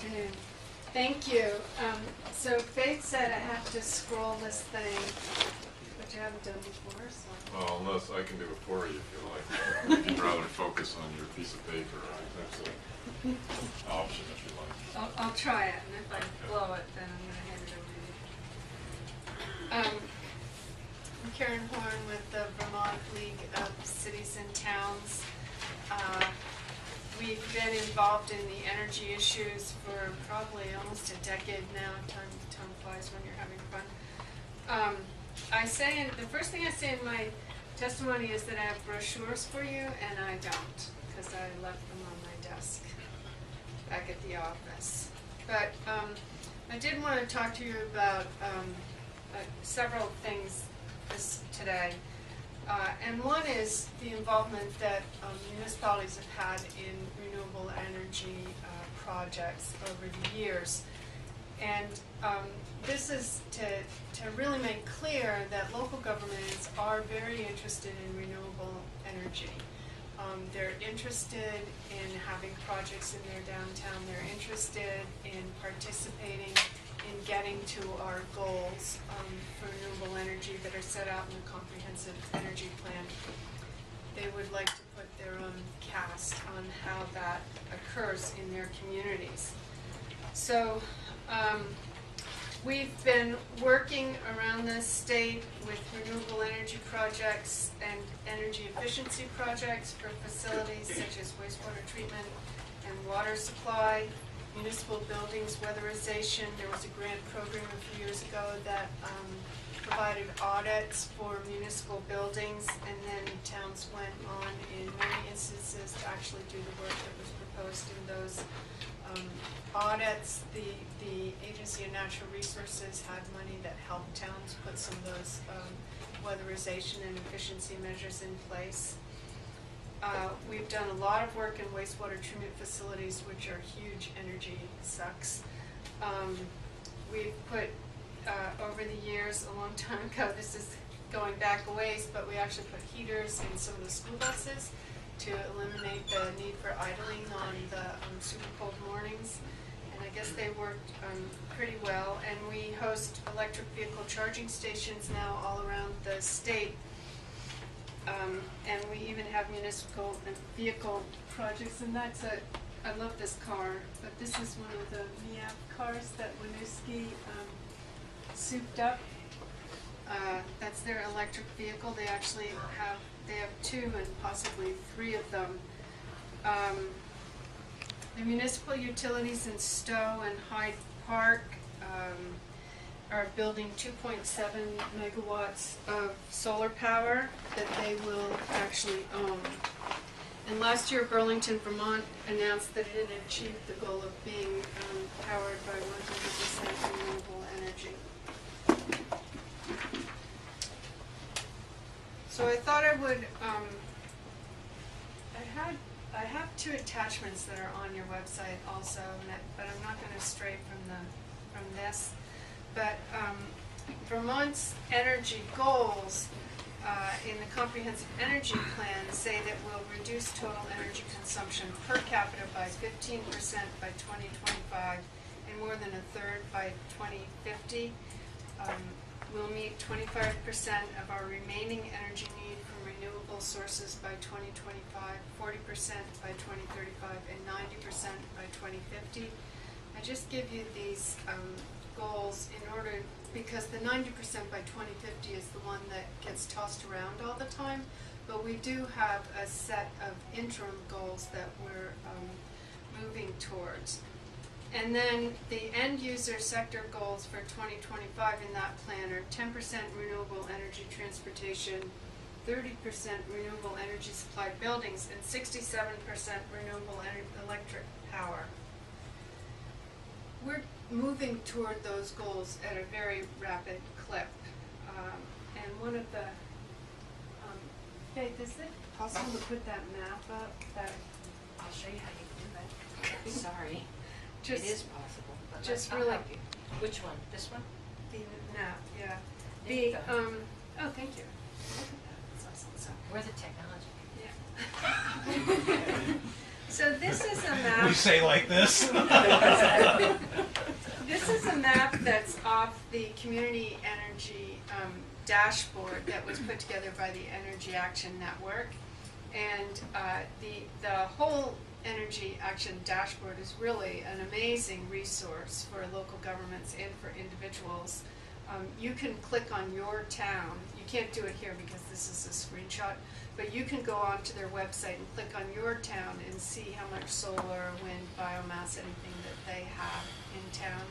afternoon. Thank you. So Faith said I have to scroll this thing, which I haven't done before, so. Well, unless I can do it for you if you like. If you'd rather focus on your piece of paper, that's an option if you like. I'll try it, and if I blow it, then I'm going to hand it over to you. I'm Karen Horn with the Vermont League of Cities and Towns. We've been involved in the energy issues for probably almost a decade now. Time flies when you're having fun. The first thing I say in my testimony is that I have brochures for you, and I don't, because I left them on my desk back at the office. But I did want to talk to you about several things today. And one is the involvement that municipalities have had in renewable energy projects over the years. And this is to really make clear that local governments are very interested in renewable energy. They're interested in having projects in their downtown. They're interested in participating in getting to our goals for renewable energy that are set out in the Comprehensive Energy Plan. They would like to put their own cast on how that occurs in their communities. So we've been working around the state with renewable energy projects and energy efficiency projects for facilities such as wastewater treatment and water supply, municipal buildings weatherization. There was a grant program a few years ago that provided audits for municipal buildings, and then towns went on in many instances to actually do the work that was proposed in those audits. The Agency of Natural Resources had money that helped towns put some of those weatherization and efficiency measures in place. We've done a lot of work in wastewater treatment facilities, which are huge energy sucks. We've put, over the years, a long time ago, this is going back a ways, but we actually put heaters in some of the school buses to eliminate the need for idling on the super cold mornings. And I guess they worked pretty well. And we host electric vehicle charging stations now all around the state. And we even have municipal and vehicle projects, and I love this car, but this is one of the MIAP cars that Winooski souped up. That's their electric vehicle. They actually have two and possibly three of them. The municipal utilities in Stowe and Hyde Park are building 2.7 megawatts of solar power that they will actually own. And last year, Burlington, Vermont announced that it had achieved the goal of being powered by 100% renewable energy. So I thought I would, I have two attachments that are on your website also, but I'm not going to stray from this. But Vermont's energy goals in the Comprehensive Energy Plan say that we'll reduce total energy consumption per capita by 15% by 2025 and more than a third by 2050. We'll meet 25% of our remaining energy need from renewable sources by 2025, 40% by 2035, and 90% by 2050. I just give you these goals in order, because the 90% by 2050 is the one that gets tossed around all the time, but we do have a set of interim goals that we're moving towards. And then the end user sector goals for 2025 in that plan are 10% renewable energy transportation, 30% renewable energy supplied buildings, and 67% renewable electric power. We're moving toward those goals at a very rapid clip. And one of the, Faith, is it possible to put that map up? I'll show you how you can do that. Sorry. It is possible. But Just I'll really. help you. Which one? This one? The map, yeah. There you go. Oh, thank you. Look at that. That's awesome. So, We're the technology. yeah. So this is a We map. say like this. This is a map that's off the community energy dashboard that was put together by the Energy Action Network. And the whole Energy Action dashboard is really an amazing resource for local governments and for individuals. You can click on your town. You can't do it here because this is a screenshot, but you can go onto their website and click on your town and see how much solar, wind, biomass, anything that they have in town.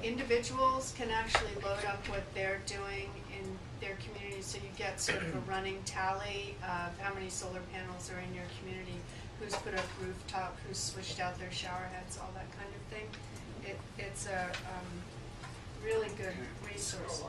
Individuals can actually load up what they're doing in their community, so you get sort of a running tally of how many solar panels are in your community, who's put up rooftop, who's switched out their shower heads, all that kind of thing. It's a really good resource.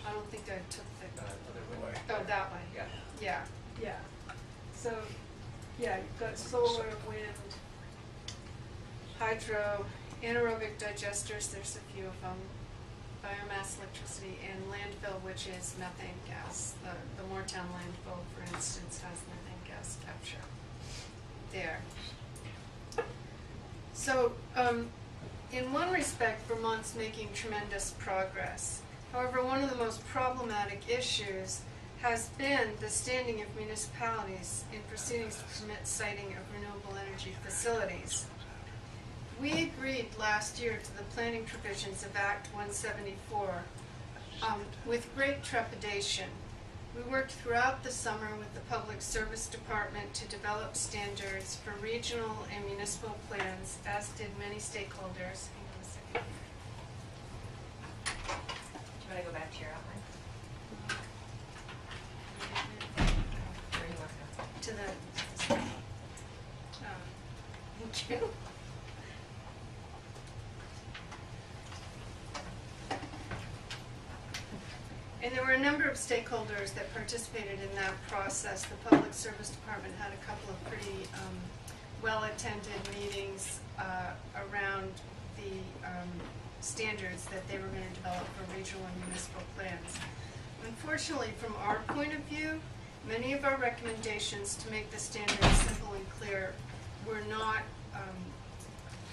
I don't think I took the, oh, that way. Yeah. So, yeah, you've got solar, wind, hydro, anaerobic digesters, there's a few of them, biomass electricity, and landfill, which is methane gas. The Moortown landfill, for instance, has methane gas capture there. So, in one respect, Vermont's making tremendous progress. However, one of the most problematic issues has been the standing of municipalities in proceedings to permit siting of renewable energy facilities. We agreed last year to the planning provisions of Act 174 with great trepidation. We worked throughout the summer with the Public Service Department to develop standards for regional and municipal plans, as did many stakeholders. Hang on a second. Do you want to go back to your outline? Where do you want to go? To the, thank you. And there were a number of stakeholders that participated in that process. The Public Service Department had a couple of pretty well-attended meetings around the standards that they were going to develop for regional and municipal plans. Unfortunately, from our point of view, many of our recommendations to make the standards simple and clear were not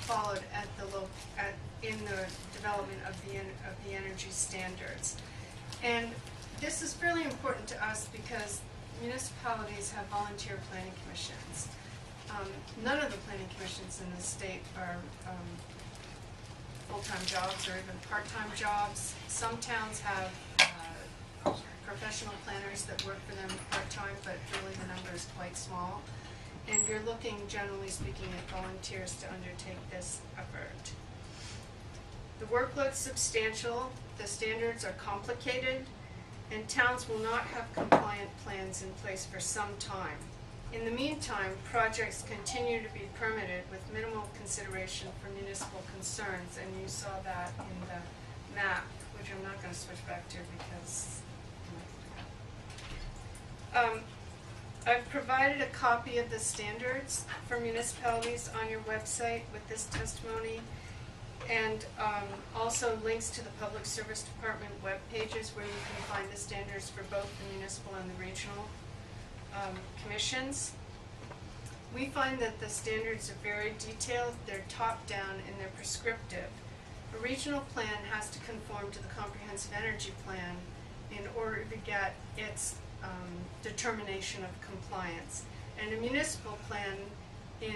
followed in the development of the energy standards. And this is really important to us because municipalities have volunteer planning commissions. None of the planning commissions in the state are full-time jobs or even part-time jobs. Some towns have professional planners that work for them part-time, but really the number is quite small. And you're looking, generally speaking, at volunteers to undertake this effort. The workload's substantial, the standards are complicated, and towns will not have compliant plans in place for some time. In the meantime, projects continue to be permitted with minimal consideration for municipal concerns, and you saw that in the map, which I'm not going to switch back to because I've provided a copy of the standards for municipalities on your website with this testimony, and also links to the Public Service Department web pages where you can find the standards for both the municipal and the regional commissions. We find that the standards are very detailed, they're top-down, and they're prescriptive. A regional plan has to conform to the Comprehensive Energy Plan in order to get its determination of compliance. And a municipal plan, in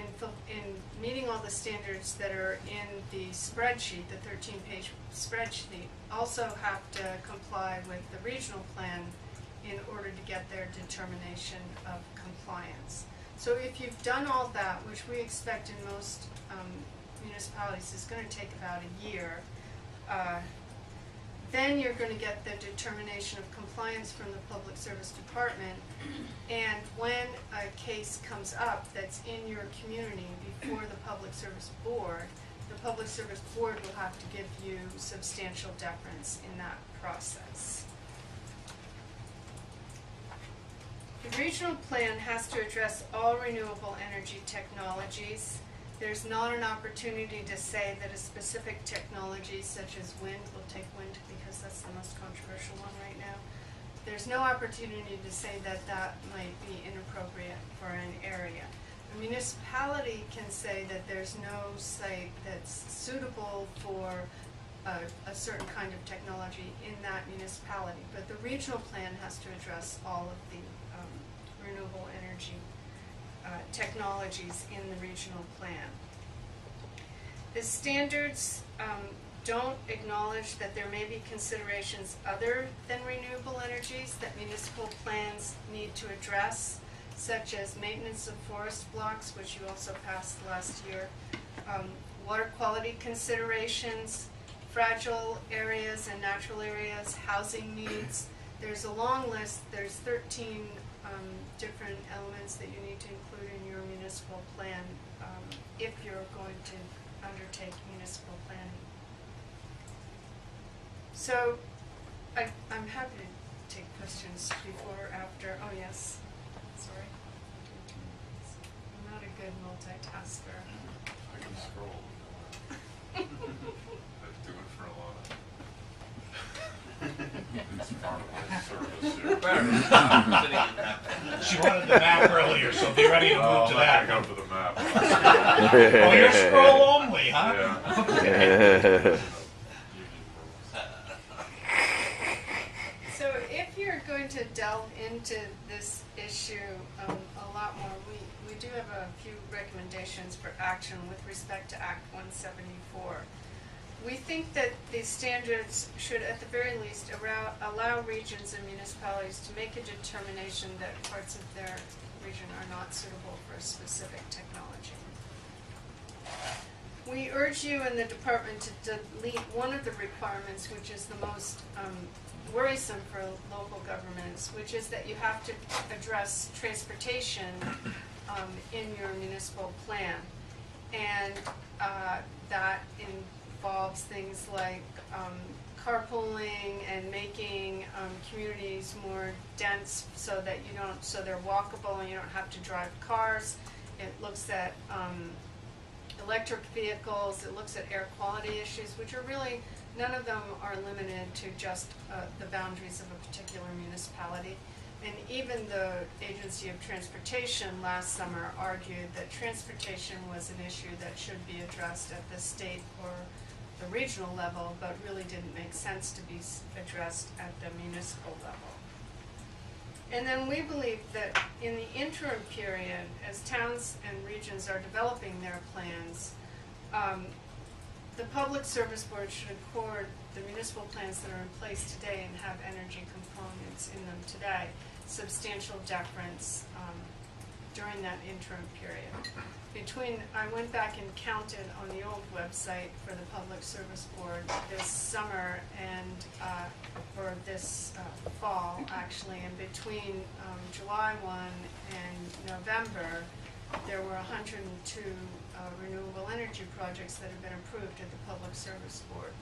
meeting all the standards that are in the spreadsheet, the 13-page spreadsheet, also have to comply with the regional plan in order to get their determination of compliance. So if you've done all that, which we expect in most municipalities is going to take about a year, then you're going to get the determination of compliance from the Public Service Department, and when a case comes up that's in your community before the Public Service Board, the Public Service Board will have to give you substantial deference in that process. The regional plan has to address all renewable energy technologies. There's not an opportunity to say that a specific technology such as wind, we'll take wind because that's the most controversial one right now, there's no opportunity to say that that might be inappropriate for an area. A municipality can say that there's no site that's suitable for a certain kind of technology in that municipality, but the regional plan has to address all of the renewable energy technologies in the regional plan. The standards don't acknowledge that there may be considerations other than renewable energies that municipal plans need to address, such as maintenance of forest blocks, which you also passed last year, water quality considerations, fragile areas and natural areas, housing needs. There's a long list. There's 13 different elements that you need to include in your municipal plan if you're going to undertake municipal planning. So I'm happy to take questions before or after. Oh, yes. Sorry. I'm not a good multitasker. I can scroll. I do it for a lot of it's part of my service here. She wanted the map earlier, so be ready to move to that. I go for the map. Oh, you're scroll only, huh? Yeah. So if you're going to delve into this issue a lot more, we do have a few recommendations for action with respect to Act 174. We think that these standards should at the very least allow regions and municipalities to make a determination that parts of their region are not suitable for a specific technology. We urge you in the department to delete one of the requirements, which is the most worrisome for local governments, which is that you have to address transportation in your municipal plan. And that involves things like carpooling and making communities more dense so that so they're walkable and you don't have to drive cars. It looks at electric vehicles, it looks at air quality issues, which are really, none of them are limited to just the boundaries of a particular municipality. And even the Agency of Transportation last summer argued that transportation was an issue that should be addressed at the state or the regional level, but really didn't make sense to be addressed at the municipal level. And then we believe that in the interim period, as towns and regions are developing their plans, the Public Service Board should accord the municipal plans that are in place today and have energy components in them today substantial deference during that interim period. I went back and counted on the old website for the Public Service Board this summer and or this fall actually, and between July 1 and November there were 102 renewable energy projects that have been approved at the Public Service Board.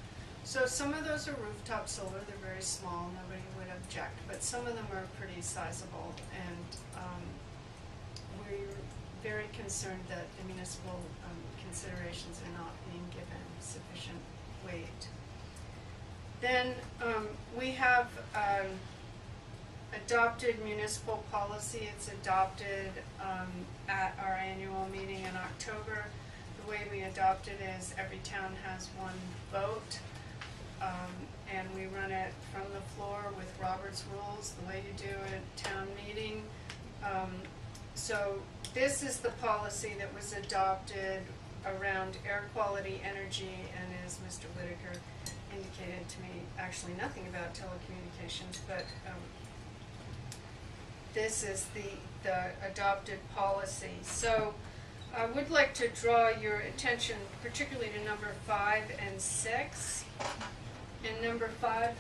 So some of those are rooftop solar, they're very small, nobody would object, but some of them are pretty sizable, and we're very concerned that the municipal considerations are not being given sufficient weight. Then we have adopted municipal policy. It's adopted at our annual meeting in October. The way we adopt it is every town has one vote, and we run it from the floor with Robert's rules, the way you do a town meeting. So this is the policy that was adopted around air quality, energy, and as Mr. Whitaker indicated to me, actually nothing about telecommunications, but this is the adopted policy. So I would like to draw your attention particularly to number 5 and 6. And number 5,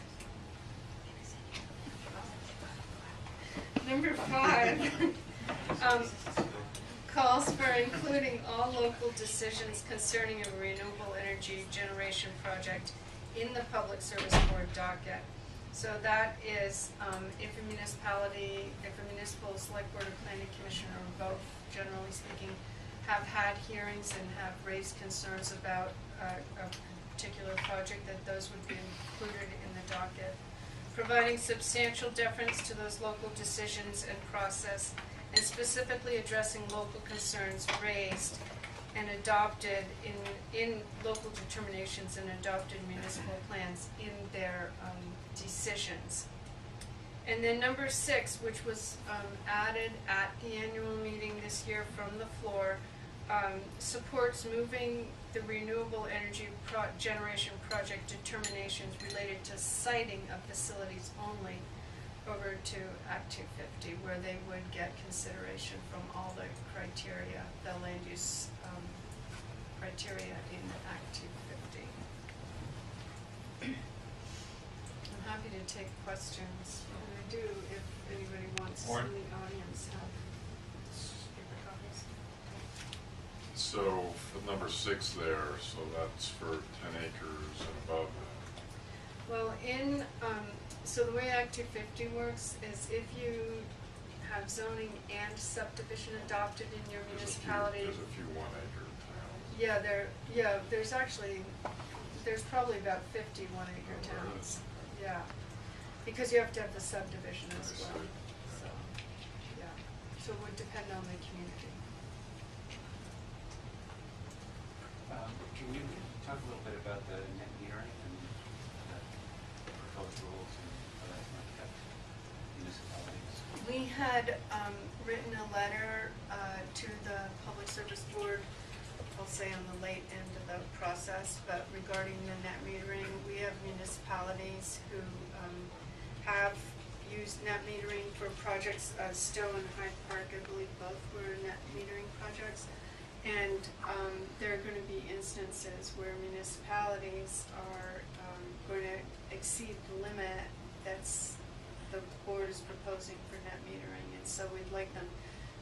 calls for including all local decisions concerning a renewable energy generation project in the Public Service Board docket. So that is if a municipal select board or planning commission or both, generally speaking, have had hearings and have raised concerns about a particular project, that those would be included in the docket. providing substantial deference to those local decisions and process, and specifically addressing local concerns raised and adopted in local determinations and adopted municipal plans in their decisions. And then number 6, which was added at the annual meeting this year from the floor, supports moving the renewable energy generation project determinations related to siting of facilities only over to Act 250, where they would get consideration from all the criteria, the land use criteria in Act 250. I'm happy to take questions, and I do if anybody wants Warren? in the audience have paper copies. So for number 6 there, so that's for 10 acres and above that. Well, so the way Act 250 works is if you have zoning and subdivision adopted in your municipality. There's a few 1 acre towns. There's probably about 50 1-acre towns. Yeah, because you have to have the subdivision as I well. see. So, yeah, so it would depend on the community. Can you talk a little bit about the net metering and the proposed rules and how that might affect municipalities? We had written a letter to the Public Service Board, I'll say on the late end of the process, but regarding the net metering, we have municipalities who have used net metering for projects. Stowe and Hyde Park, I believe, both were net metering projects. And there are going to be instances where municipalities are going to exceed the limit that's the board is proposing for net metering, and so we'd like them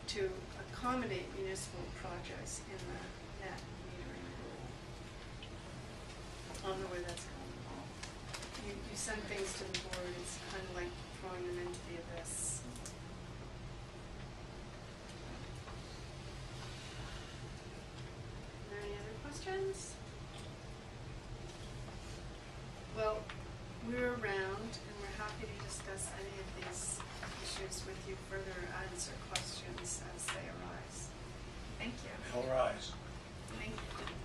to accommodate municipal projects in the net metering rule. I don't know where that's coming from. You send things to the board, it's kind of like throwing them into the abyss. Are there any other questions? Well, we're around and we're happy to discuss any of these issues with you further, answer questions as they arise. Thank you. All rise. Thank you.